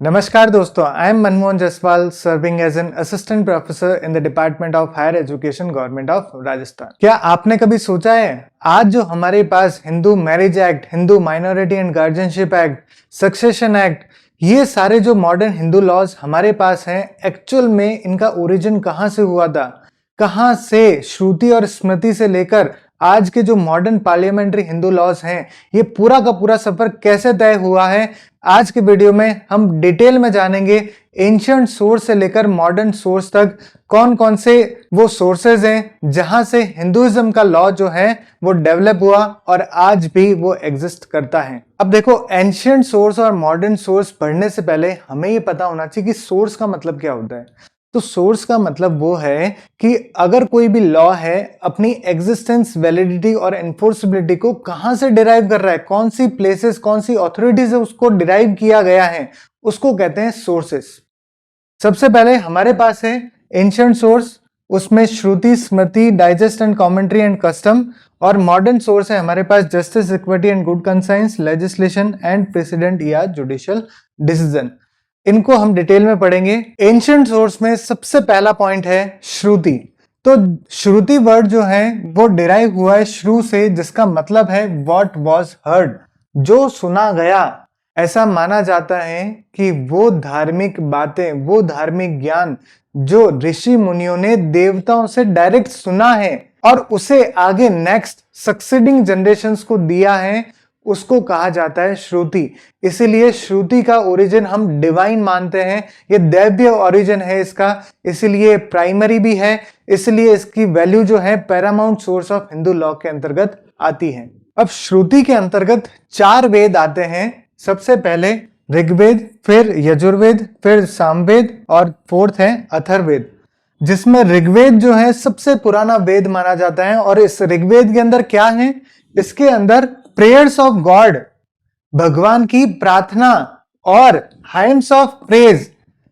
नमस्कार दोस्तों, I am Manmohan Jaswal serving as an assistant professor in the department of higher education government of Rajasthan. क्या आपने कभी सोचा है आज जो हमारे पास Hindu marriage act, Hindu minority and guardianship act, succession act, ये सारे जो मॉडर्न हिंदू लॉज हमारे पास हैं, एक्चुअल में इनका ओरिजिन कहाँ से हुआ था? कहाँ से श्रुति और स्मृति से लेकर आज के जो मॉडर्न पार्लियामेंट्री हिंदू लॉज हैं, ये पूरा का पूरा सफर कैसे तय हुआ है? आज के वीडियो में हम डिटेल में जानेंगे। एंशिएंट सोर्स से लेकर मॉडर्न सोर्स तक कौन कौन से वो सोर्सेज हैं जहां से हिंदुइज्म का लॉ जो है वो डेवलप हुआ और आज भी वो एग्जिस्ट करता है। अब देखो, एंशिएंट सोर्स और मॉडर्न सोर्स पढ़ने से पहले हमें ये पता होना चाहिए कि सोर्स का मतलब क्या होता है। तो सोर्स का मतलब वो है कि अगर कोई भी लॉ है, अपनी एग्जिस्टेंस, वैलिडिटी और एनफोर्सेबिलिटी को कहां से डिराइव कर रहा है, कौन सी प्लेसेस, कौन सी अथॉरिटी से उसको डिराइव किया गया है, उसको कहते हैं सोर्सेस। सबसे पहले हमारे पास है एंशिएंट सोर्स, उसमें Shruti, Smriti, digest and commentary and custom. और मॉडर्न सोर्स है हमारे पास justice, equity and good conscience, legislation and precedent या जुडिशियल डिसीजन। इनको हम डिटेल में पढ़ेंगे। एंशिएंट सोर्स में सबसे पहला पॉइंट है श्रुति। तो श्रुति वर्ड जो है वो डिराइव हुआ है श्रु से, जिसका मतलब है व्हाट वाज हर्ड, जो सुना गया। ऐसा माना जाता है कि वो धार्मिक बातें, वो धार्मिक ज्ञान जो ऋषि मुनियों ने देवताओं से डायरेक्ट सुना है और उसे आगे नेक्स्ट सक्सीडिंग जनरेशंस को दिया है, उसको कहा जाता है श्रुति। इसीलिए श्रुति का ओरिजिन हम डिवाइन मानते हैं, ये दैव्य ओरिजिन है इसका, इसीलिए प्राइमरी भी है, इसलिए इसकी वैल्यू जो है Paramount source of Hindu law के अंतर्गत आती है। अब श्रुति के अंतर्गत 4 वेद आते हैं। सबसे पहले ऋग्वेद, फिर यजुर्वेद, फिर सामवेद और फोर्थ है अथर्ववेद, जिसमें ऋग्वेद जो है सबसे पुराना वेद माना जाता है। और इस ऋग्वेद के अंदर क्या है? इसके अंदर प्रेयर्स ऑफ गॉड, भगवान की प्रार्थना और हाइम्स ऑफ प्रेज,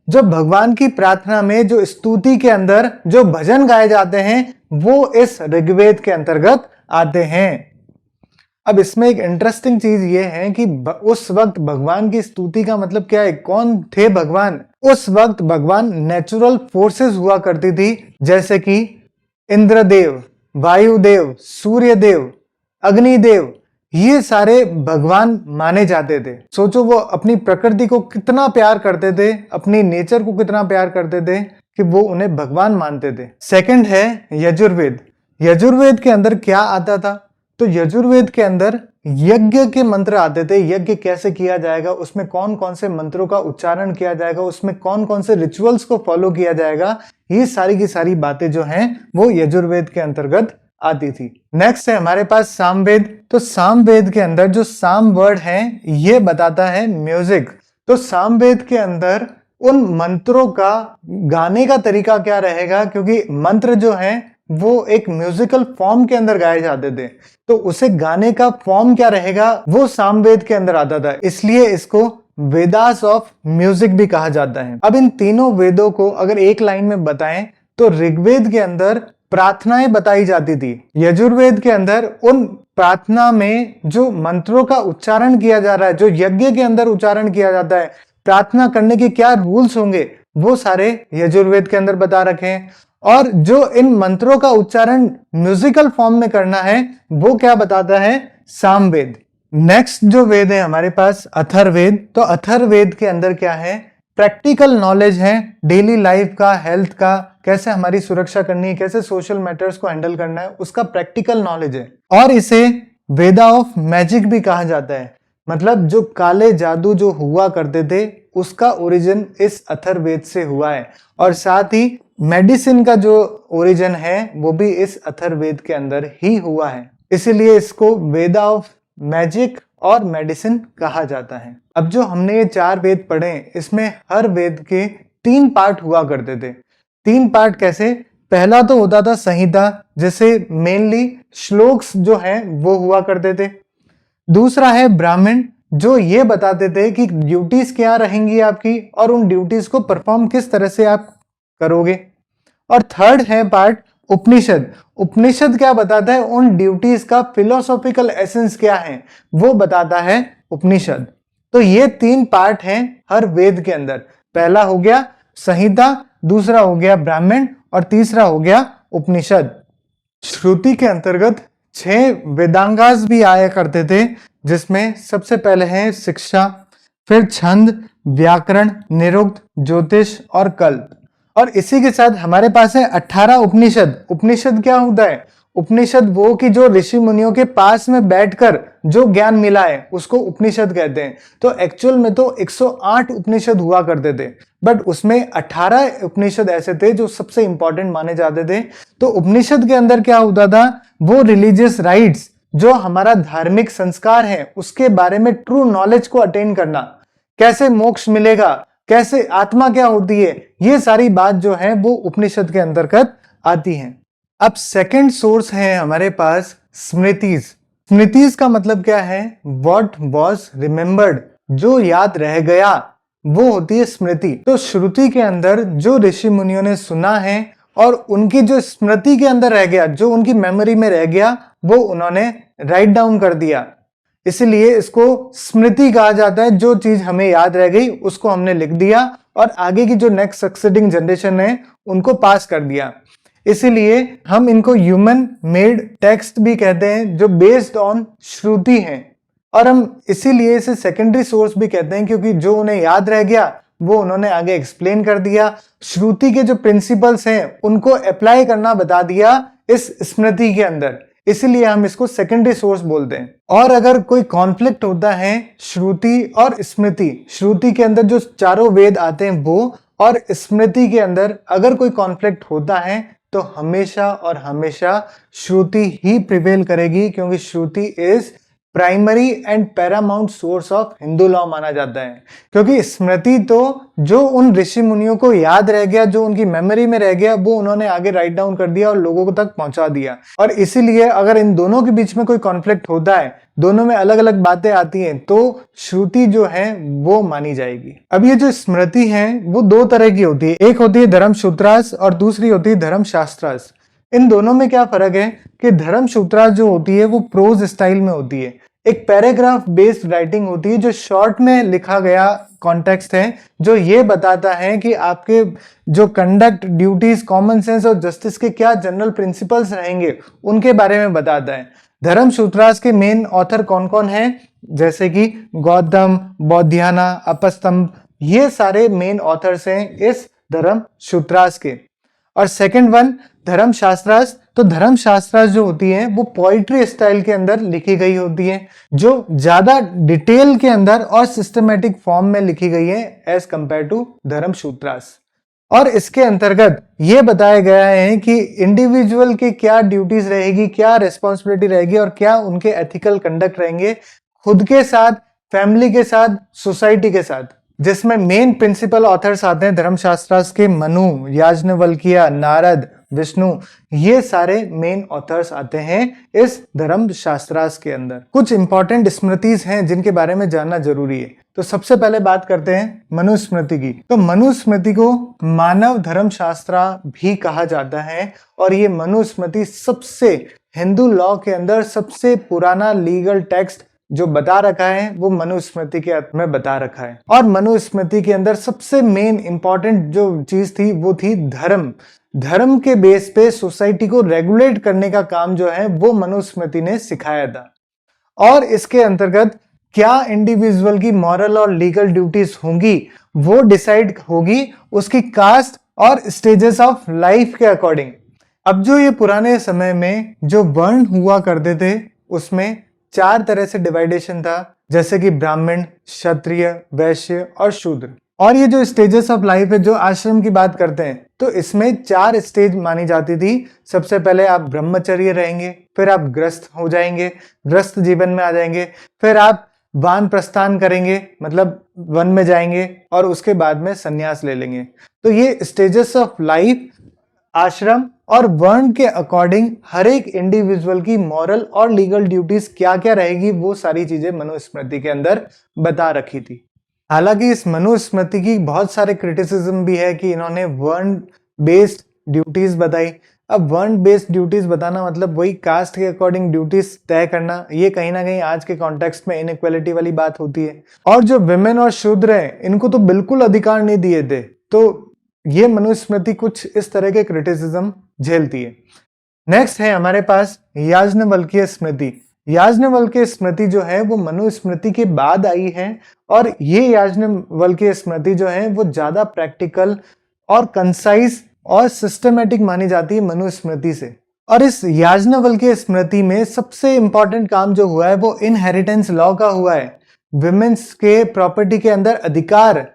जो भगवान की प्रार्थना में जो स्तुति के अंदर जो भजन गाए जाते हैं, वो इस ऋग्वेद के अंतर्गत आते हैं। अब इसमें एक इंटरेस्टिंग चीज ये है कि उस वक्त भगवान की स्तुति का मतलब क्या है? कौन थे भगवान? उस वक्त भगवान नेचुरल फोर्सेस हुआ करती थी, जैसे कि इंद्रदेव, वायुदेव, सूर्यदेव, अग्निदेव, ये सारे भगवान माने जाते थे। सोचो वो अपनी प्रकृति को कितना प्यार करते थे, अपनी नेचर को कितना प्यार करते थे कि वो उन्हें भगवान मानते थे। सेकंड है यजुर्वेद। यजुर्वेद के अंदर क्या आता था? तो यजुर्वेद के अंदर यज्ञ के मंत्र आते थे। यज्ञ कैसे किया जाएगा, उसमें कौन कौन से मंत्रों का उच्चारण किया जाएगा, उसमें कौन कौन से रिचुअल्स को फॉलो किया जाएगा, ये सारी की सारी बातें जो हैं वो यजुर्वेद के अंतर्गत आती थी। नेक्स्ट है हमारे पास सामवेद। तो सामवेद के अंदर जो साम वर्ड है ये बताता है म्यूजिक। तो सामवेद के अंदर उन मंत्रों का गाने का तरीका क्या रहेगा, क्योंकि मंत्र जो है वो एक म्यूजिकल फॉर्म के अंदर गाए जाते थे, तो उसे गाने का फॉर्म क्या रहेगा वो सामवेद के अंदर आता था, इसलिए इसको वेदास ऑफ म्यूजिक भी कहा जाता है। अब इन तीनों वेदों को अगर एक लाइन में बताएं तो ऋग्वेद के अंदर प्रार्थनाएं बताई जाती थी। यजुर्वेद के अंदर उन प्रार्थना में जो मंत्रों का उच्चारण किया जा रहा है, जो यज्ञ के अंदर उच्चारण किया जाता है, प्रार्थना करने के क्या रूल्स होंगे, वो सारे यजुर्वेद के अंदर बता रखे हैं। और जो इन मंत्रों का उच्चारण म्यूजिकल फॉर्म में करना है वो क्या बताता है? सामवेद। नेक्स्ट जो वेद है हमारे पास अथर्ववेद। तो अथर्ववेद के अंदर क्या है? प्रैक्टिकल नॉलेज है डेली लाइफ का, हेल्थ का, कैसे हमारी सुरक्षा करनी है, कैसे सोशल मैटर्स को हैंडल करना है, उसका प्रैक्टिकल नॉलेज है। और इसे वेदा ऑफ मैजिक भी कहा जाता है। मतलब जो काले जादू जो हुआ करते थे उसका ओरिजिन इस अथर्ववेद से हुआ है। और साथ ही मेडिसिन का जो ओरिजिन है वो भी इस अथर्ववेद के अंदर ही हुआ है, इसीलिए इसको वेदा ऑफ मैजिक और मेडिसिन कहा जाता है। अब जो हमने ये 4 वेद पढ़े, इसमें हर वेद के 3 पार्ट हुआ करते थे। 3 पार्ट कैसे? पहला तो होता था संहिता, जैसे मेनली श्लोक्स जो हैं वो हुआ करते थे। दूसरा है ब्राह्मण, जो ये बताते थे कि ड्यूटीज क्या रहेंगी आपकी और उन ड्यूटीज को परफॉर्म किस तरह से आप करोगे। और थर्ड है पार्ट उपनिषद। उपनिषद क्या बताता है? उन ड्यूटीज का फिलोसॉफिकल एसेंस क्या है वो बताता है उपनिषद। तो ये 3 पार्ट हैं हर वेद के अंदर। पहला हो गया संहिता, दूसरा हो गया ब्राह्मण और तीसरा हो गया उपनिषद। श्रुति के अंतर्गत 6 वेदांगास भी आया करते थे, जिसमें सबसे पहले है शिक्षा, फिर छंद, व्याकरण, निरुक्त, ज्योतिष और कल्प। और इसी के साथ हमारे पास है 18 उपनिषद। उपनिषद क्या होता है? उपनिषद वो कि जो ऋषि मुनियों के पास में बैठकर जो ज्ञान मिला है उसको उपनिषद कहते हैं। तो एक्चुअल में तो 108 उपनिषद हुआ करते थे, बट उसमें 18 उपनिषद ऐसे थे जो सबसे इंपॉर्टेंट माने जाते थे। तो उपनिषद के अंदर क्या होता था? वो रिलीजियस राइट्स, जो हमारा धार्मिक संस्कार है, उसके बारे में ट्रू नॉलेज को अटेन करना, कैसे मोक्ष मिलेगा, कैसे आत्मा क्या होती है, ये सारी बात जो है वो उपनिषद के अंतर्गत आती है। अब सेकंड सोर्स है हमारे पास स्मृतिज। स्मृतिज का मतलब क्या है? व्हाट वॉज रिमेम्बर्ड, जो याद रह गया वो होती है स्मृति। तो श्रुति के अंदर जो ऋषि मुनियों ने सुना है और उनकी जो स्मृति के अंदर रह गया, जो उनकी मेमोरी में रह गया, वो उन्होंने राइट डाउन कर दिया, इसलिए इसको स्मृति कहा जाता है। जो चीज हमें याद रह गई उसको हमने लिख दिया और आगे की जो नेक्स्ट सक्सेडिंग जनरेशन है उनको पास कर दिया। इसीलिए हम इनको ह्यूमन मेड टेक्स्ट भी कहते हैं, जो बेस्ड ऑन श्रुति हैं। और हम इसीलिए इसे सेकेंडरी सोर्स भी कहते हैं, क्योंकि जो उन्हें याद रह गया वो उन्होंने आगे एक्सप्लेन कर दिया। श्रुति के जो प्रिंसिपल्स हैं उनको अप्लाई करना बता दिया इस स्मृति के अंदर, इसीलिए हम इसको सेकेंडरी सोर्स बोलते हैं। और अगर कोई कॉन्फ्लिक्ट होता है श्रुति और स्मृति, श्रुति के अंदर जो चारों वेद आते हैं वो, और स्मृति के अंदर अगर कोई कॉन्फ्लिक्ट होता है तो हमेशा और हमेशा श्रुति ही प्रिवेल करेगी, क्योंकि Shruti is primary and paramount source of Hindu law माना जाता है। क्योंकि स्मृति तो जो उन ऋषि मुनियों को याद रह गया, जो उनकी मेमोरी में रह गया, वो उन्होंने आगे राइट डाउन कर दिया और लोगों तक पहुंचा दिया। और इसीलिए अगर इन दोनों के बीच में कोई कॉन्फ्लिक्ट होता है, दोनों में अलग अलग बातें आती हैं, तो श्रुति जो है वो मानी जाएगी। अब ये जो स्मृति है वो 2 तरह की होती है, एक होती है धर्मसूत्रास और दूसरी होती है धर्मशास्त्रास। इन दोनों में क्या फर्क है कि धर्मसूत्रास जो होती है वो प्रोज स्टाइल में होती है, एक पैराग्राफ बेस्ड राइटिंग होती है, जो शॉर्ट में लिखा गया कॉन्टेक्स्ट है, जो ये बताता है कि आपके जो कंडक्ट, ड्यूटीज, कॉमन सेंस और जस्टिस के क्या जनरल प्रिंसिपल्स रहेंगे उनके बारे में बताता है। धर्मसूत्रास के मेन ऑथर कौन कौन है? जैसे कि गौतम, बौद्धियाना, अपस्तंभ, ये सारे मेन ऑथर्स हैं इस धर्मसूत्रास के। और सेकंड वन धर्मशास्त्रास। तो धर्मशास्त्रास जो होती है वो पोइट्री स्टाइल के अंदर लिखी गई होती है, जो ज्यादा डिटेल के अंदर और सिस्टमेटिक फॉर्म में लिखी गई है एज कंपेयर टू धर्मसूत्रास। और इसके अंतर्गत ये बताया गया है कि इंडिविजुअल के क्या ड्यूटीज रहेगी, क्या रेस्पॉन्सिबिलिटी रहेगी और क्या उनके एथिकल कंडक्ट रहेंगे, खुद के साथ, फैमिली के साथ, सोसाइटी के साथ। जिसमें मेन प्रिंसिपल ऑथर्स आते हैं धर्मशास्त्रास के मनु, याज्ञवल्क्य, नारद, विष्णु, ये सारे मेन ऑथर्स आते हैं इस धर्मशास्त्रास के अंदर। कुछ इंपॉर्टेंट स्मृतिज हैं जिनके बारे में जानना जरूरी है। तो सबसे पहले बात करते हैं मनुस्मृति की। तो मनुस्मृति को मानव धर्मशास्त्रा भी कहा जाता है, और ये मनुस्मृति सबसे हिंदू लॉ के अंदर सबसे पुराना लीगल टेक्स्ट जो बता रखा है वो मनुस्मृति के अर्थ में बता रखा है। और मनुस्मृति के अंदर सबसे मेन इंपॉर्टेंट जो चीज थी वो थी धर्म। धर्म के बेस पे सोसाइटी को रेगुलेट करने का काम जो है वो मनुस्मृति ने सिखाया था। और इसके अंतर्गत क्या इंडिविजुअल की मॉरल और लीगल ड्यूटीज होंगी वो डिसाइड होगी उसकी कास्ट और स्टेजेस ऑफ लाइफ के अकॉर्डिंग। अब जो ये पुराने समय में जो वर्ण हुआ करते थे उसमें 4 तरह से डिवाइडेशन था, जैसे कि ब्राह्मण, क्षत्रिय, वैश्य और शूद्र। और ये जो स्टेजेस ऑफ लाइफ है, जो आश्रम की बात करते हैं, तो इसमें 4 स्टेज मानी जाती थी। सबसे पहले आप ब्रह्मचर्य रहेंगे, फिर आप ग्रस्त हो जाएंगे, ग्रस्त जीवन में आ जाएंगे, फिर आप वान प्रस्थान करेंगे, मतलब वन में जाएंगे, और उसके बाद में संन्यास ले लेंगे। तो ये स्टेजेस ऑफ लाइफ आश्रम और वर्ण के अकॉर्डिंग हर एक इंडिविजुअल की मॉरल और लीगल ड्यूटीज क्या क्या रहेगी वो सारी चीजें मनुस्मृति के अंदर बता रखी थी। हालांकि इस मनुस्मृति की बहुत सारे क्रिटिसिज्म भी है कि इन्होंने वर्ण बेस्ड ड्यूटीज बताई, अब वर्ण बेस्ड ड्यूटीज बताना मतलब वही कास्ट के अकॉर्डिंग ड्यूटीज तय करना, ये कहीं ना कहीं आज के कॉन्टेक्स्ट में इनइक्वालिटी वाली बात होती है। और जो विमेन और शूद्र हैं इनको तो बिल्कुल अधिकार नहीं दिए थे, तो ये मनुस्मृति कुछ इस तरह के क्रिटिसिज्म झेलती है। नेक्स्ट है हमारे पास याज्ञवल्क्य स्मृति। याज्ञवल्क्य स्मृति जो है वो मनुस्मृति के बाद आई है, और ये याज्ञवल्क्य स्मृति जो है वो ज्यादा प्रैक्टिकल और कंसाइज और सिस्टमेटिक मानी जाती है मनुस्मृति से। और इस याज्ञवल्क्य स्मृति में सबसे इंपॉर्टेंट काम जो हुआ है वो इनहेरिटेंस लॉ का हुआ है। विमेन्स के प्रॉपर्टी के अंदर अधिकार,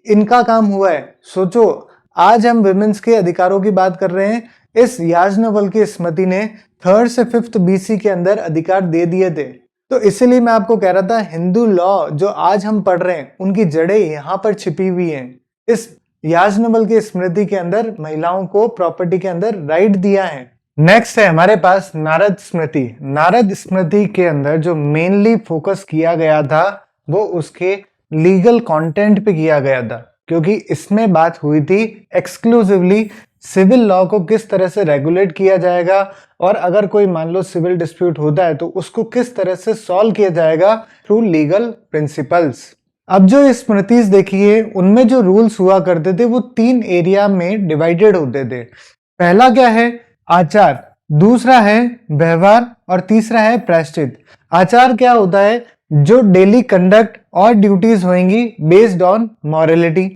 इनका काम हुआ है। सोचो, आज हम विमेन्स के अधिकारों की बात कर रहे हैं, इस याज्ञवल्क्य स्मृति ने 3rd से 5th BC के अंदर अधिकार दे दिए थे। तो इसीलिए मैं आपको कह रहा था हिंदू लॉ जो आज हम पढ़ रहे हैं उनकी जड़ें यहाँ पर छिपी हुई हैं। इस याज्ञवल्क्य स्मृति के अंदर महिलाओं को प्रॉपर्टी के अंदर राइट दिया है। नेक्स्ट है हमारे पास नारद स्मृति। नारद स्मृति के अंदर जो मेनली फोकस किया गया था वो उसके लीगल कंटेंट पे किया गया था, क्योंकि इसमें बात हुई थी एक्सक्लूसिवली सिविल लॉ को किस तरह से रेगुलेट किया जाएगा, और अगर कोई मान लो सिविल डिस्प्यूट होता है तो उसको किस तरह से सॉल्व किया जाएगा थ्रू लीगल प्रिंसिपल्स। अब जो स्मृतिज देखिए उनमें जो रूल्स हुआ करते थे वो 3 एरिया में डिवाइडेड होते थे। पहला क्या है? आचार, दूसरा है व्यवहार, और तीसरा है प्रायश्चित। आचार क्या होता है? जो डेली कंडक्ट और ड्यूटीज होंगी बेस्ड ऑन मॉरलिटी।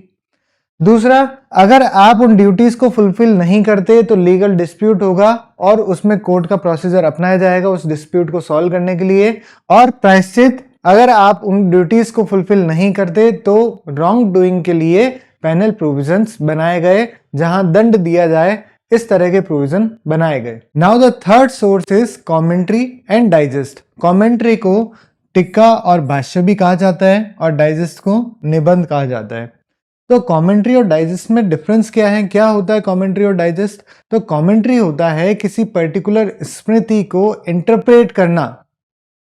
दूसरा, अगर आप उन ड्यूटीज को फुलफिल नहीं करते तो लीगल डिस्प्यूट होगा और उसमें कोर्ट का प्रोसीजर अपनाया जाएगा उस डिस्प्यूट को सॉल्व करने के लिए। और प्रायश्चित, अगर आप उन ड्यूटीज को फुलफिल नहीं करते तो रॉन्ग डूइंग के लिए पेनल प्रोविजंस बनाए गए जहां दंड दिया जाए, इस तरह के प्रोविजन बनाए गए। Now the third source is commentary and digest. Commentary को टीका और भाष्य भी कहा जाता है और डाइजेस्ट को निबंध कहा जाता है। तो कमेंट्री और डाइजेस्ट में डिफरेंस क्या है? क्या होता है कमेंट्री और डाइजेस्ट? तो कमेंट्री होता है किसी पर्टिकुलर स्मृति को इंटरप्रेट करना,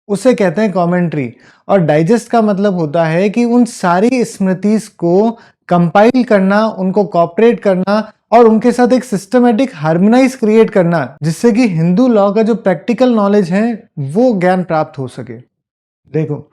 उसे कहते हैं कमेंट्री। और डाइजेस्ट का मतलब होता है कि उन सारी स्मृतिज को कंपाइल करना, उनको कॉपरेट करना और उनके साथ एक सिस्टमेटिक हार्मोनाइज क्रिएट करना, जिससे कि हिंदू लॉ का जो प्रैक्टिकल नॉलेज है वो ज्ञान प्राप्त हो सके। देखो,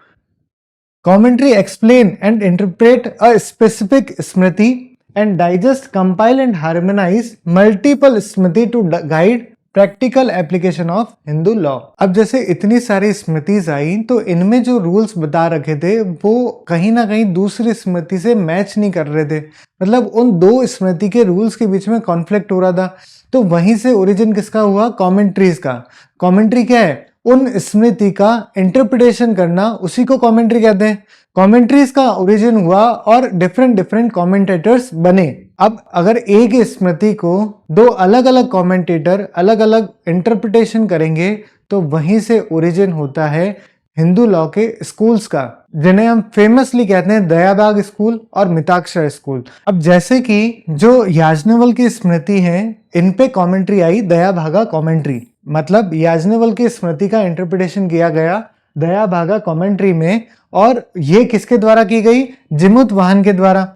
commentary explain and interpret a specific smriti, and digest, compile and harmonize multiple smriti to guide practical application of Hindu law। अब जैसे इतनी सारी स्मृतिज आई तो इनमें जो रूल्स बता रखे थे वो कहीं ना कहीं दूसरी स्मृति से मैच नहीं कर रहे थे, मतलब उन दो स्मृति के रूल्स के बीच में कॉन्फ्लिक्ट हो रहा था। तो वहीं से ओरिजिन किसका हुआ? कॉमेंट्रीज का। कॉमेंट्री क्या है? उन स्मृति का इंटरप्रिटेशन करना, उसी को कमेंट्री कहते हैं। कमेंट्रीज का ओरिजिन हुआ और डिफरेंट कमेंटेटर्स बने। अब अगर एक स्मृति को दो अलग अलग कमेंटेटर अलग अलग इंटरप्रिटेशन करेंगे तो वहीं से ओरिजिन होता है हिंदू लॉ के स्कूल्स का, जिन्हें हम फेमसली कहते हैं दयाभाग स्कूल और मिताक्षरा स्कूल। अब जैसे कि जो याज्ञवल्क्य की स्मृति है इन पे कमेंट्री आई दयाभागा कमेंट्री, मतलब याज्ञवल्क्य की स्मृति का इंटरप्रिटेशन किया गया दयाभागा कमेंट्री में, और ये किसके द्वारा की गई? जिमुतवाहन के द्वारा।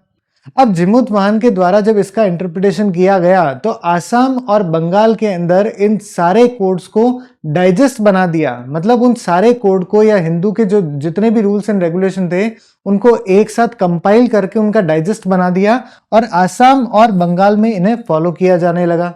अब जिमुतवाहन के द्वारा जब इसका इंटरप्रिटेशन किया गया तो आसाम और बंगाल के अंदर इन सारे कोड्स को डाइजेस्ट बना दिया, मतलब उन सारे कोड को या हिंदू के जो जितने भी रूल्स एंड रेगुलेशन थे उनको एक साथ कंपाइल करके उनका डाइजेस्ट बना दिया और आसाम और बंगाल में इन्हें फॉलो किया जाने लगा।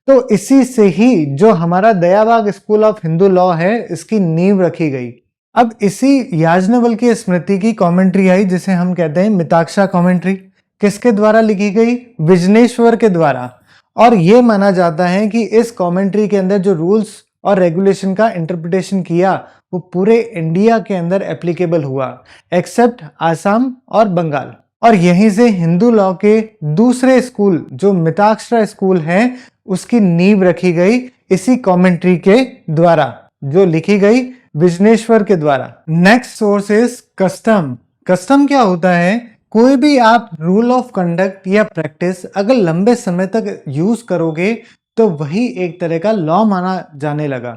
तो इसी से ही जो हमारा दयाभाग स्कूल ऑफ हिंदू लॉ है इसकी नींव रखी गई। अब इसी याज्ञवल्क्य स्मृति की कमेंट्री आई जिसे हम कहते हैं मिताक्षरा कमेंट्री। किसके द्वारा लिखी गई? विजनेश्वर के द्वारा। और यह माना जाता है कि इस कमेंट्री के अंदर जो रूल्स और रेगुलेशन का इंटरप्रिटेशन किया वो पूरे इंडिया के अंदर एप्लीकेबल हुआ एक्सेप्ट आसाम और बंगाल। और यहीं से हिंदू लॉ के दूसरे स्कूल जो मिताक्षरा स्कूल है उसकी नींव रखी गई इसी कमेंट्री के द्वारा जो लिखी गई विजनेश्वर के द्वारा। Next source is custom. Custom क्या होता है? कोई भी आप रूल ऑफ कंडक्ट या प्रैक्टिस अगर लंबे समय तक यूज करोगे तो वही एक तरह का लॉ माना जाने लगा।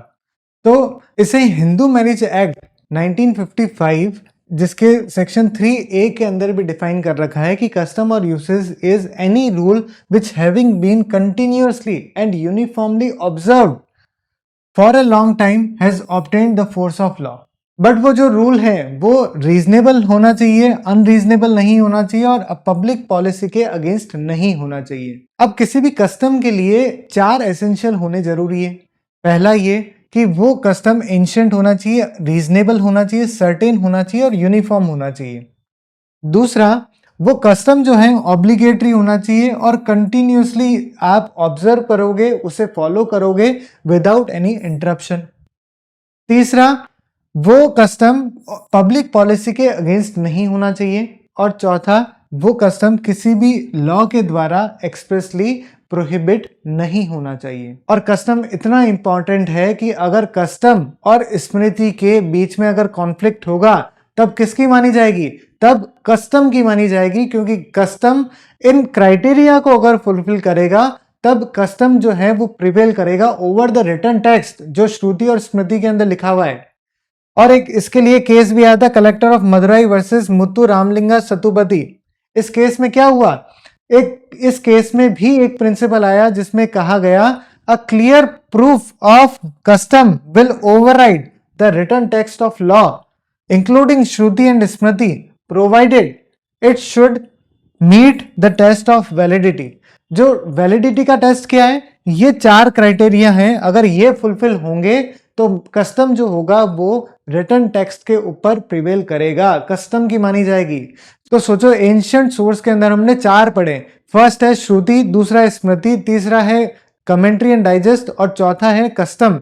तो इसे हिंदू मैरिज एक्ट 1955 जिसके सेक्शन 3A के अंदर भी डिफाइन कर रखा है कि कस्टम और usage is any rule which having been continuously and uniformly observed for a long time has obtained the force of law. But वो जो रूल है वो रीजनेबल होना चाहिए, अनरीजनेबल नहीं होना चाहिए और पब्लिक पॉलिसी के अगेंस्ट नहीं होना चाहिए। अब किसी भी कस्टम के लिए 4 एसेंशियल होने जरूरी है। पहला ये कि वो कस्टम एंशिएंट होना चाहिए, रीजनेबल होना चाहिए, सर्टेन होना चाहिए और यूनिफॉर्म होना चाहिए। दूसरा, वो कस्टम जो है ऑब्लिगेटरी होना चाहिए और कंटिन्यूसली आप ऑब्जर्व करोगे, उसे फॉलो करोगे विदाउट एनी इंटरप्शन। तीसरा, वो कस्टम पब्लिक पॉलिसी के अगेंस्ट नहीं होना चाहिए। और चौथा, वो कस्टम किसी भी लॉ के द्वारा एक्सप्रेसली प्रोहिबिट नहीं होना चाहिए। और कस्टम इतना इंपॉर्टेंट है कि अगर कस्टम और स्मृति के बीच में अगर कॉन्फ्लिक्ट होगा तब किसकी मानी जाएगी? तब कस्टम की मानी जाएगी, क्योंकि कस्टम इन क्राइटेरिया को अगर फुलफिल करेगा तब कस्टम जो है वो प्रिवेल करेगा ओवर द रिटन टेक्स्ट जो श्रुति और स्मृति के अंदर लिखा हुआ है। और एक इसके लिए केस भी आया था, collector of Madurai versus Muthu Ramalinga Sethupathi. इस केस में क्या हुआ? इस केस में भी एक प्रिंसिपल आया जिसमें कहा गया a clear proof of custom will override the written text of law including Shruti and Smriti provided it should meet the test of validity. जो वैलिडिटी का टेस्ट क्या है? ये 4 क्राइटेरिया हैं, अगर ये फुलफिल होंगे तो कस्टम जो होगा वो रिटन टेक्स्ट के ऊपर प्रिवेल करेगा, कस्टम की मानी जाएगी। तो सोचो, एंशिएंट सोर्स के अंदर हमने 4 पढ़े। फर्स्ट है श्रुति, दूसरा है स्मृति, तीसरा है कमेंट्री एंड डाइजेस्ट और चौथा है कस्टम।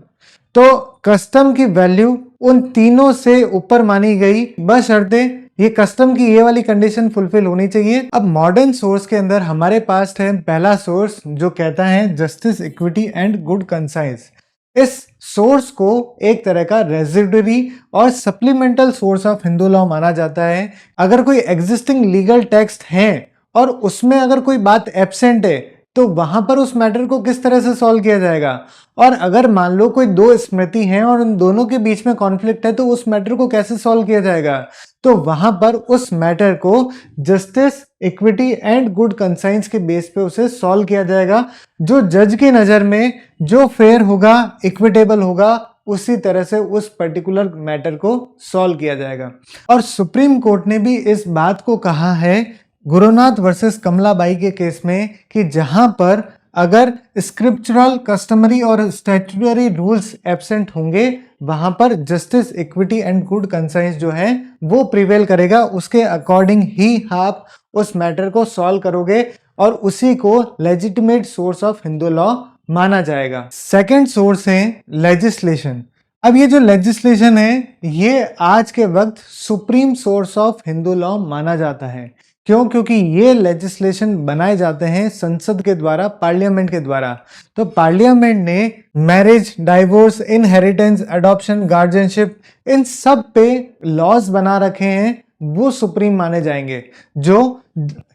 तो कस्टम की वैल्यू उन तीनों से ऊपर मानी गई, बशर्ते ये कस्टम की ये वाली कंडीशन फुलफिल होनी चाहिए। अब मॉडर्न सोर्स के अंदर हमारे पास है पहला सोर्स जो कहता है justice, equity and good conscience. इस सोर्स को एक तरह का रेजिडरी और supplemental source of Hindu law माना जाता है। अगर कोई एग्जिस्टिंग लीगल टेक्स्ट है और उसमें अगर कोई बात एब्सेंट है तो वहां पर उस मैटर को किस तरह से सॉल्व किया जाएगा। और अगर मान लो कोई 2 स्मृति हैं और उन दोनों के बीच में कॉन्फ्लिक्ट है तो उस मैटर को कैसे सॉल्व किया जाएगा? तो वहां पर उस मैटर को justice, equity and good conscience के बेस पे उसे सॉल्व किया जाएगा। जो जज की नजर में जो फेयर होगा, इक्विटेबल होगा, उसी तरह से उस पर्टिकुलर मैटर को सॉल्व किया जाएगा। और सुप्रीम कोर्ट ने भी इस बात को कहा है गुरुनाथ वर्सेस कमलाबाई के केस में कि जहां पर अगर स्क्रिप्चरल, कस्टमरी और स्टैट्यूटरी रूल्स एब्सेंट होंगे वहां पर justice, equity and good conscience जो है वो प्रिवेल करेगा। उसके अकॉर्डिंग ही आप उस मैटर को सॉल्व करोगे और उसी को legitimate source of Hindu law माना जाएगा। सेकेंड सोर्स है लेजिस्लेशन। अब ये जो लेजिस्लेशन है ये आज के वक्त supreme source of Hindu law माना जाता है। क्यों? क्योंकि ये लेजिस्लेशन बनाए जाते हैं संसद के द्वारा, पार्लियामेंट के द्वारा। तो पार्लियामेंट ने marriage, divorce, inheritance, adoption, guardianship, इन सब पे लॉज बना रखे हैं, वो सुप्रीम माने जाएंगे। जो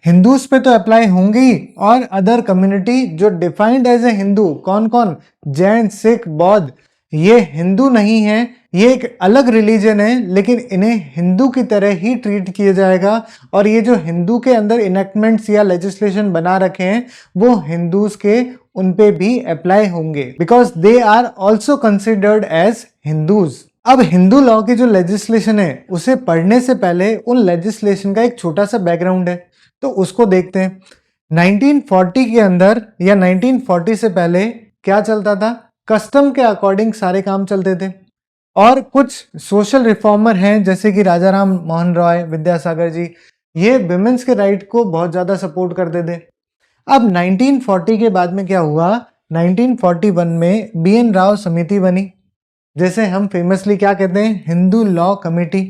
हिंदूज पे तो अप्लाई होंगे ही, और अदर कम्युनिटी जो डिफाइंड एज ए हिंदू, कौन कौन? जैन, सिख, बौद्ध, ये हिंदू नहीं है, ये एक अलग रिलीजन है, लेकिन इन्हें हिंदू की तरह ही ट्रीट किया जाएगा। और ये जो हिंदू के अंदर इनेक्टमेंट्स या लेजिस्लेशन बना रखे हैं वो हिंदूज के उन पे भी अप्लाई होंगे, because they are also considered as Hindus. अब हिंदू लॉ की जो लेजिस्लेशन है उसे पढ़ने से पहले उन लेजिस्लेशन का एक छोटा सा बैकग्राउंड है, तो उसको देखते हैं। 1940 के अंदर या 1940 से पहले क्या चलता था? कस्टम के अकॉर्डिंग सारे काम चलते थे। और कुछ सोशल रिफॉर्मर हैं जैसे कि राजा राम मोहन रॉय, विद्यासागर जी, ये विमेंस के राइट को बहुत ज़्यादा सपोर्ट करते थे। अब 1940 के बाद में क्या हुआ? 1941 में BN राव समिति बनी, जैसे हम फेमसली क्या कहते हैं, हिंदू लॉ कमेटी।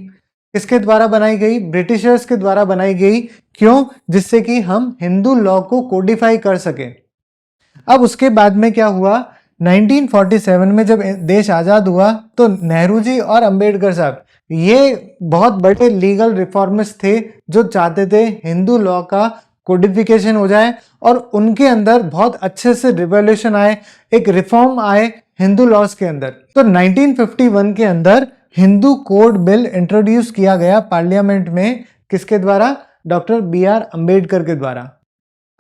किसके द्वारा बनाई गई? ब्रिटिशर्स के द्वारा बनाई गई। क्यों? जिससे कि हम हिंदू लॉ को कोडिफाई कर सके। अब उसके बाद में क्या हुआ? 1947 में जब देश आज़ाद हुआ तो नेहरू जी और अंबेडकर साहब ये बहुत बड़े लीगल रिफॉर्मिस्ट थे जो चाहते थे हिंदू लॉ का कोडिफिकेशन हो जाए और उनके अंदर बहुत अच्छे से रिवॉल्यूशन आए, एक रिफॉर्म आए हिंदू लॉज के अंदर। तो 1951 के अंदर हिंदू कोड बिल इंट्रोड्यूस किया गया पार्लियामेंट में, किसके द्वारा? डॉक्टर बी आर अंबेडकर के द्वारा।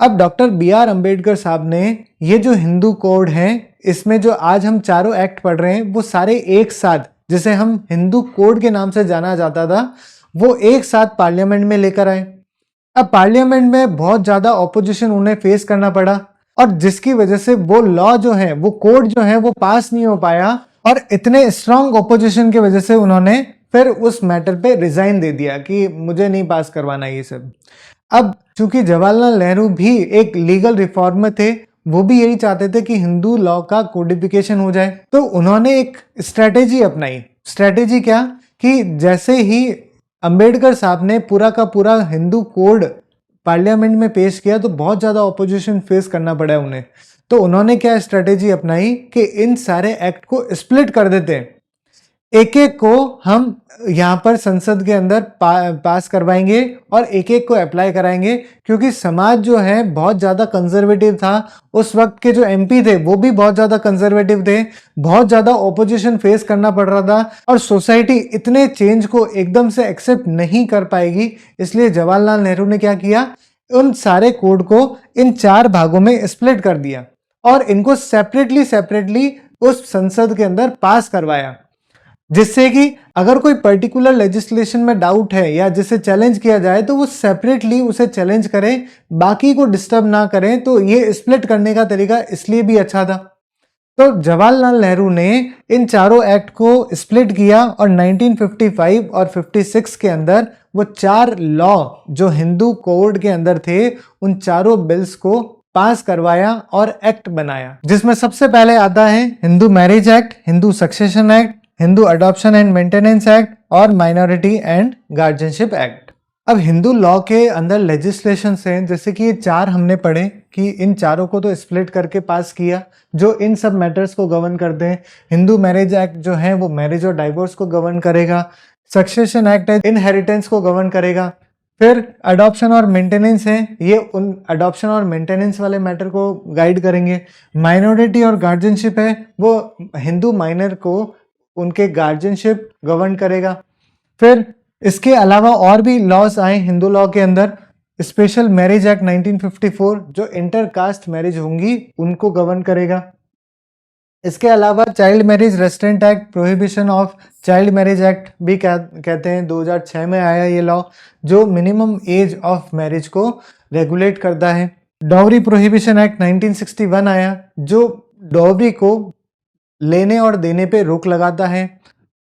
अब डॉक्टर बी आर अंबेडकर साहब ने ये जो हिंदू कोड है, इसमें जो आज हम चारों एक्ट पढ़ रहे हैं वो सारे एक साथ, जिसे हम हिंदू कोड के नाम से जाना जाता था, वो एक साथ पार्लियामेंट में लेकर आए। अब पार्लियामेंट में बहुत ज्यादा ऑपोजिशन उन्हें फेस करना पड़ा, और जिसकी वजह से वो लॉ जो है, वो कोड जो है, वो पास नहीं हो पाया, और इतने स्ट्रांग ऑपोजिशन की वजह से उन्होंने फिर उस मैटर पे रिजाइन दे दिया कि मुझे नहीं पास करवाना ये सब। अब चूंकि जवाहरलाल नेहरू भी एक लीगल रिफॉर्मर थे, वो भी यही चाहते थे कि हिंदू लॉ का कोडिफिकेशन हो जाए, तो उन्होंने एक स्ट्रेटेजी अपनाई। स्ट्रेटेजी क्या? कि जैसे ही अंबेडकर साहब ने पूरा का पूरा हिंदू कोड पार्लियामेंट में पेश किया तो बहुत ज्यादा ऑपोजिशन फेस करना पड़ा उन्हें। तो उन्होंने क्या स्ट्रेटेजी अपनाई कि इन सारे एक्ट को स्प्लिट कर देते हैं, एक एक को हम यहाँ पर संसद के अंदर पास करवाएंगे और एक एक को अप्लाई कराएंगे, क्योंकि समाज जो है बहुत ज्यादा कंजर्वेटिव था। उस वक्त के जो एमपी थे वो भी बहुत ज्यादा कंजर्वेटिव थे, बहुत ज्यादा ऑपोजिशन फेस करना पड़ रहा था, और सोसाइटी इतने चेंज को एकदम से एक्सेप्ट नहीं कर पाएगी। इसलिए जवाहरलाल नेहरू ने क्या किया, उन सारे कोड को इन 4 भागों में स्प्लिट कर दिया और इनको सेपरेटली उस संसद के अंदर पास करवाया, जिससे कि अगर कोई पर्टिकुलर लेजिस्लेशन में डाउट है या जिसे चैलेंज किया जाए तो वो सेपरेटली उसे चैलेंज करें, बाकी को डिस्टर्ब ना करें। तो ये स्प्लिट करने का तरीका इसलिए भी अच्छा था। तो जवाहरलाल नेहरू ने इन चारों एक्ट को स्प्लिट किया और 1955 और 56 के अंदर वो 4 लॉ जो हिंदू कोड के अंदर थे, उन चारों बिल्स को पास करवाया और एक्ट बनाया, जिसमें सबसे पहले आता है Hindu marriage act, Hindu succession act, Hindu adoption and maintenance act और माइनॉरिटी एंड गार्जियनशिप एक्ट। अब हिंदू लॉ के अंदर लेजिस्लेशन हैं, जैसे कि ये 4 हमने पढ़े कि इन चारों को तो स्प्लिट करके पास किया, जो इन सब मैटर्स को गवर्न करते हैं। हिंदू मैरिज एक्ट जो है वो मैरिज और डाइवोर्स को गवर्न करेगा। सक्सेशन एक्ट है, इनहेरिटेंस को गवर्न करेगा। फिर अडॉप्शन और मेंटेनेंस है, ये उन अडॉप्शन और मेंटेनेंस वाले मैटर को गाइड करेंगे। माइनॉरिटी और गार्जियनशिप है, वो हिंदू माइनर को उनके गार्जियनशिप गवर्न करेगा। फिर इसके अलावा और भी लॉज आए हिंदू लॉ के अंदर। स्पेशल मैरिज एक्ट 1954 जो इंटरकास्ट मैरिज होंगी उनको गवर्न करेगा। इसके अलावा child marriage restaurant act, prohibition of child marriage act भी कहते हैं, 2006 में आया ये लॉ, जो मिनिमम एज ऑफ मैरिज को रेगुलेट करता है। डॉवरी प्रोहिबिशन एक्ट 1961 आया, जो डॉवरी को लेने और देने पे रोक लगाता है।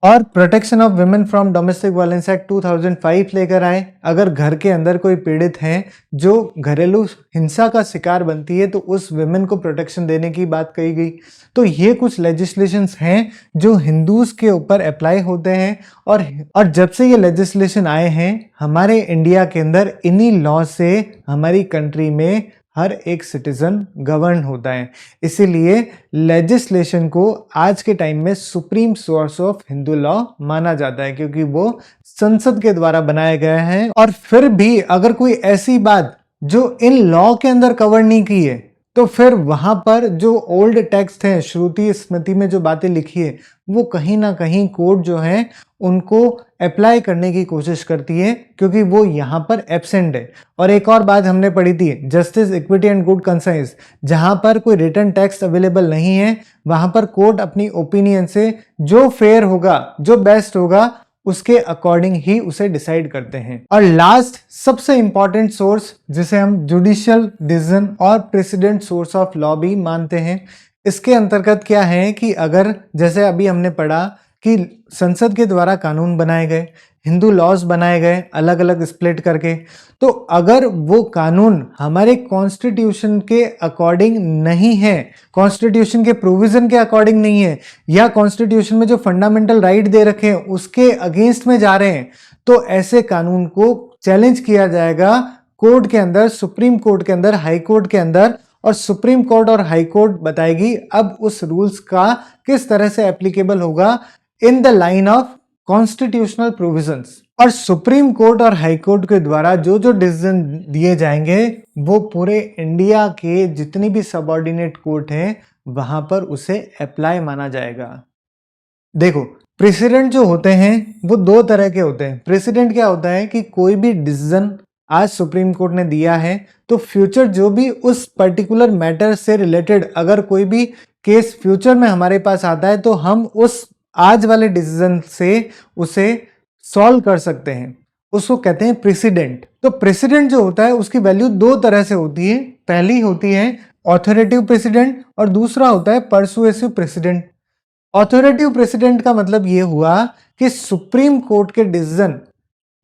और protection of women from domestic violence act 2005 लेकर आए। अगर घर के अंदर कोई पीड़ित हैं जो घरेलू हिंसा का शिकार बनती है तो उस वुमेन को प्रोटेक्शन देने की बात कही गई। तो ये कुछ लेजिस्लेशंस हैं जो हिंदूज के ऊपर अप्लाई होते हैं, और जब से ये लेजिस्लेशन आए हैं हमारे इंडिया के अंदर, इन्हीं लॉ से हमारी कंट्री में हर एक सिटीजन गवर्न होता है। इसीलिए लेजिस्लेशन को आज के टाइम में supreme source of Hindu law माना जाता है, क्योंकि वो संसद के द्वारा बनाया गया है। और फिर भी अगर कोई ऐसी बात जो इन लॉ के अंदर कवर नहीं की है, तो फिर वहां पर जो ओल्ड टेक्स्ट है, श्रुति स्मृति में जो बातें लिखी है, वो कहीं ना कहीं कोर्ट जो है उनको अप्लाई करने की कोशिश करती है, क्योंकि वो यहाँ पर एब्सेंट है। और एक और बात हमने पढ़ी थी, justice, equity and good conscience, जहां पर कोई रिटन टेक्स्ट अवेलेबल नहीं है, वहां पर कोर्ट अपनी ओपिनियन से जो फेयर होगा, जो बेस्ट होगा, उसके अकॉर्डिंग ही उसे डिसाइड करते हैं। और लास्ट सबसे इंपॉर्टेंट सोर्स, जिसे हम जुडिशियल डिसीजन और प्रेसिडेंट सोर्स ऑफ लॉ भी मानते हैं, इसके अंतर्गत क्या है कि अगर जैसे अभी हमने पढ़ा कि संसद के द्वारा कानून बनाए गए, हिंदू लॉज बनाए गए अलग अलग स्प्लिट करके, तो अगर वो कानून हमारे कॉन्स्टिट्यूशन के अकॉर्डिंग नहीं है, कॉन्स्टिट्यूशन के प्रोविजन के अकॉर्डिंग नहीं है, या कॉन्स्टिट्यूशन में जो फंडामेंटल राइट दे रखे हैं उसके अगेंस्ट में जा रहे हैं, तो ऐसे कानून को चैलेंज किया जाएगा कोर्ट के अंदर, सुप्रीम कोर्ट के अंदर, हाई कोर्ट के अंदर। और सुप्रीम कोर्ट और हाई कोर्ट बताएगी अब उस रूल्स का किस तरह से एप्लीकेबल होगा in the line of constitutional provisions. और सुप्रीम कोर्ट और हाई कोर्ट के द्वारा जो जो डिसीजन दिए जाएंगे वो पूरे इंडिया के जितनी भी सबऑर्डिनेट कोर्ट हैं वहां पर उसे अप्लाई माना जाएगा। देखो, प्रेसिडेंट जो होते हैं वो दो तरह के होते हैं। प्रेसिडेंट क्या होता है कि कोई भी डिसीजन आज सुप्रीम कोर्ट ने दिया है तो फ्यूचर जो भी उस पर्टिकुलर मैटर से रिलेटेड अगर कोई भी केस फ्यूचर में हमारे पास आता है तो हम उस आज वाले डिसीजन से उसे सॉल्व कर सकते हैं, उसको कहते हैं प्रेसिडेंट। तो प्रेसिडेंट जो होता है उसकी वैल्यू दो तरह से होती है। पहली होती है ऑथोरेटिव प्रेसिडेंट और दूसरा होता है परसुएसिव प्रेसिडेंट। ऑथोरेटिव प्रेसिडेंट का मतलब ये हुआ कि सुप्रीम कोर्ट के डिसीजन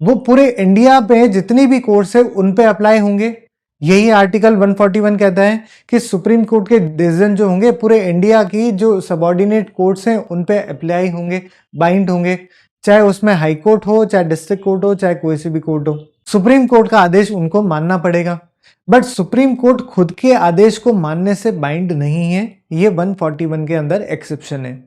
वो पूरे इंडिया पे जितनी भी कोर्ट्स है उन पे अप्लाई होंगे। यही आर्टिकल 141 कहता है कि सुप्रीम कोर्ट के डिसीजन जो होंगे पूरे इंडिया की जो सबऑर्डिनेट कोर्ट्स हैं उन पे अप्लाई होंगे, बाइंड होंगे, चाहे उसमें हाई कोर्ट हो, चाहे डिस्ट्रिक्ट कोर्ट हो, चाहे कोई सी भी कोर्ट हो। सुप्रीम कोर्ट का आदेश उनको मानना पड़ेगा, बट सुप्रीम कोर्ट खुद के आदेश को मानने से बाइंड नहीं है। ये 141 के अंदर एक्सेप्शन है।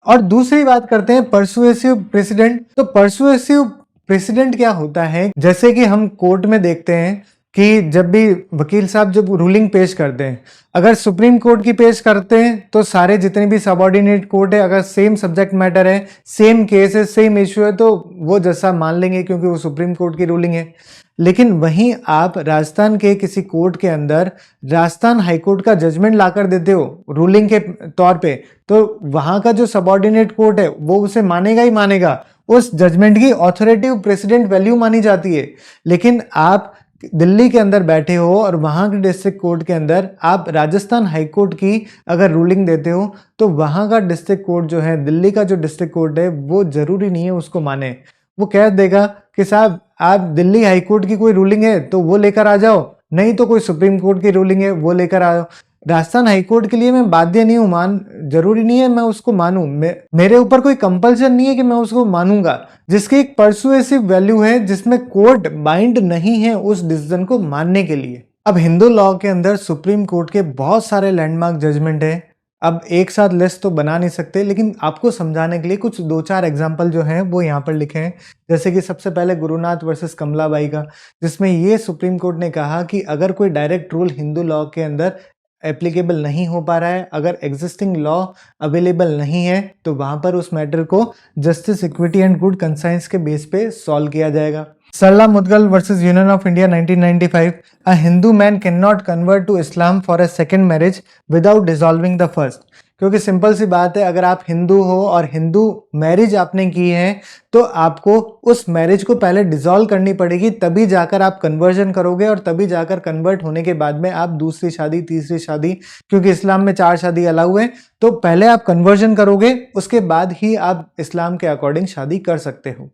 और दूसरी बात करते हैं परसुएसिव प्रेसिडेंट। तो परसुएसिव प्रेसिडेंट क्या होता है, जैसे कि हम कोर्ट में देखते हैं कि जब भी वकील साहब जब रूलिंग पेश करते हैं, अगर सुप्रीम कोर्ट की पेश करते हैं तो सारे जितने भी सबऑर्डिनेट कोर्ट है अगर सेम सब्जेक्ट मैटर है, सेम केस है, सेम इश्यू है तो वो जैसा मान लेंगे क्योंकि वो सुप्रीम कोर्ट की रूलिंग है। लेकिन वहीं आप राजस्थान के किसी कोर्ट के अंदर राजस्थान हाईकोर्ट का जजमेंट लाकर देते हो रूलिंग के तौर पे, तो वहां का जो सबऑर्डिनेट कोर्ट है वो उसे मानेगा ही मानेगा। उस जजमेंट की ऑथोरेटिव प्रेसिडेंट वैल्यू मानी जाती है। लेकिन आप दिल्ली के अंदर बैठे हो और वहां के डिस्ट्रिक्ट कोर्ट के अंदर आप राजस्थान हाईकोर्ट की अगर रूलिंग देते हो तो वहां का डिस्ट्रिक्ट कोर्ट जो है, दिल्ली का जो डिस्ट्रिक्ट कोर्ट है, वो जरूरी नहीं है उसको माने। वो कह देगा कि साहब आप दिल्ली हाईकोर्ट की कोई रूलिंग है तो वो लेकर आ जाओ, नहीं तो कोई सुप्रीम कोर्ट की रूलिंग है वो लेकर आओ। राजस्थान हाईकोर्ट के लिए मैं बाध्य नहीं हूं, जरूरी नहीं है मैं उसको मानूं, मेरे ऊपर कोई कंपल्सन नहीं है कि मैं उसको मानूंगा, जिसकी एक परसुएसिव वैल्यू है जिसमें कोर्ट बाइंड नहीं है उस डिसीजन को मानने के लिए। अब हिंदू लॉ के अंदर सुप्रीम कोर्ट के बहुत सारे लैंडमार्क जजमेंट है। अब एक साथ लिस्ट तो बना नहीं सकते, लेकिन आपको समझाने के लिए कुछ दो चार एग्जाम्पल जो हैं वो यहाँ पर लिखे हैं। जैसे कि सबसे पहले गुरुनाथ वर्सेस कमलाबाई का, जिसमें ये सुप्रीम कोर्ट ने कहा कि अगर कोई डायरेक्ट रूल हिंदू लॉ के अंदर एप्लीकेबल नहीं हो पा रहा है, अगर एग्जिस्टिंग लॉ अवेलेबल नहीं है, तो वहां पर उस मैटर को justice, equity and good conscience के बेस पे सॉल्व किया जाएगा। Sarla Mudgal versus union of India 1995, a Hindu man cannot convert to Islam for a second marriage without dissolving the first. क्योंकि सिंपल सी बात है, अगर आप हिंदू हो और हिंदू मैरिज आपने की है तो आपको उस मैरिज को पहले डिसॉल्व करनी पड़ेगी, तभी जाकर आप कन्वर्जन करोगे और तभी जाकर कन्वर्ट होने के बाद में आप दूसरी शादी, तीसरी शादी, क्योंकि इस्लाम में 4 शादी अलाउ है, तो पहले आप कन्वर्जन करोगे उसके बाद ही आप इस्लाम के अकॉर्डिंग शादी कर सकते हो।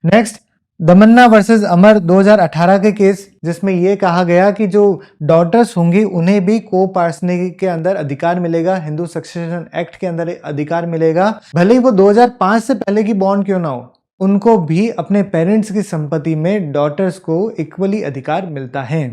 नेक्स्ट, दमन्ना वर्सेस अमर 2018 के केस, जिसमें यह कहा गया कि जो डॉटर्स होंगी उन्हें भी को पार्सनी के अंदर अधिकार मिलेगा, हिंदू सक्सेशन एक्ट के अंदर अधिकार मिलेगा, भले ही वो 2005 से पहले की बॉन्ड क्यों ना हो, उनको भी अपने पेरेंट्स की संपत्ति में डॉटर्स को इक्वली अधिकार मिलता है।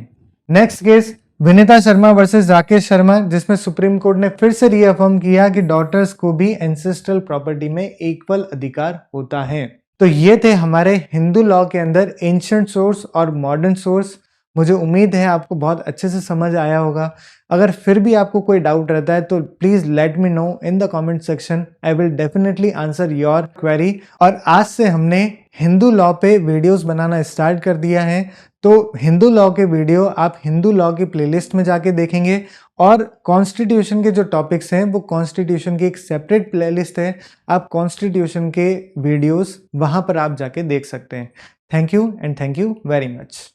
Next case, Vinita Sharma versus Rakesh Sharma, जिसमें सुप्रीम कोर्ट ने फिर से रीअफर्म किया कि डॉटर्स को भी एंसेस्ट्रल प्रॉपर्टी में इक्वल अधिकार होता है। तो ये थे हमारे हिंदू लॉ के अंदर एंशिएंट सोर्स और मॉडर्न सोर्स। मुझे उम्मीद है आपको बहुत अच्छे से समझ आया होगा। अगर फिर भी आपको कोई डाउट रहता है तो please let me know in the comment section, I will definitely answer your query. और आज से हमने हिंदू लॉ पे वीडियोस बनाना स्टार्ट कर दिया है, तो हिंदू लॉ के वीडियो आप हिंदू लॉ की प्लेलिस्ट में जाके देखेंगे, और कॉन्स्टिट्यूशन के जो टॉपिक्स हैं वो कॉन्स्टिट्यूशन की एक सेपरेट प्लेलिस्ट है, आप कॉन्स्टिट्यूशन के वीडियोस वहां पर आप जाके देख सकते हैं। Thank you and thank you very much.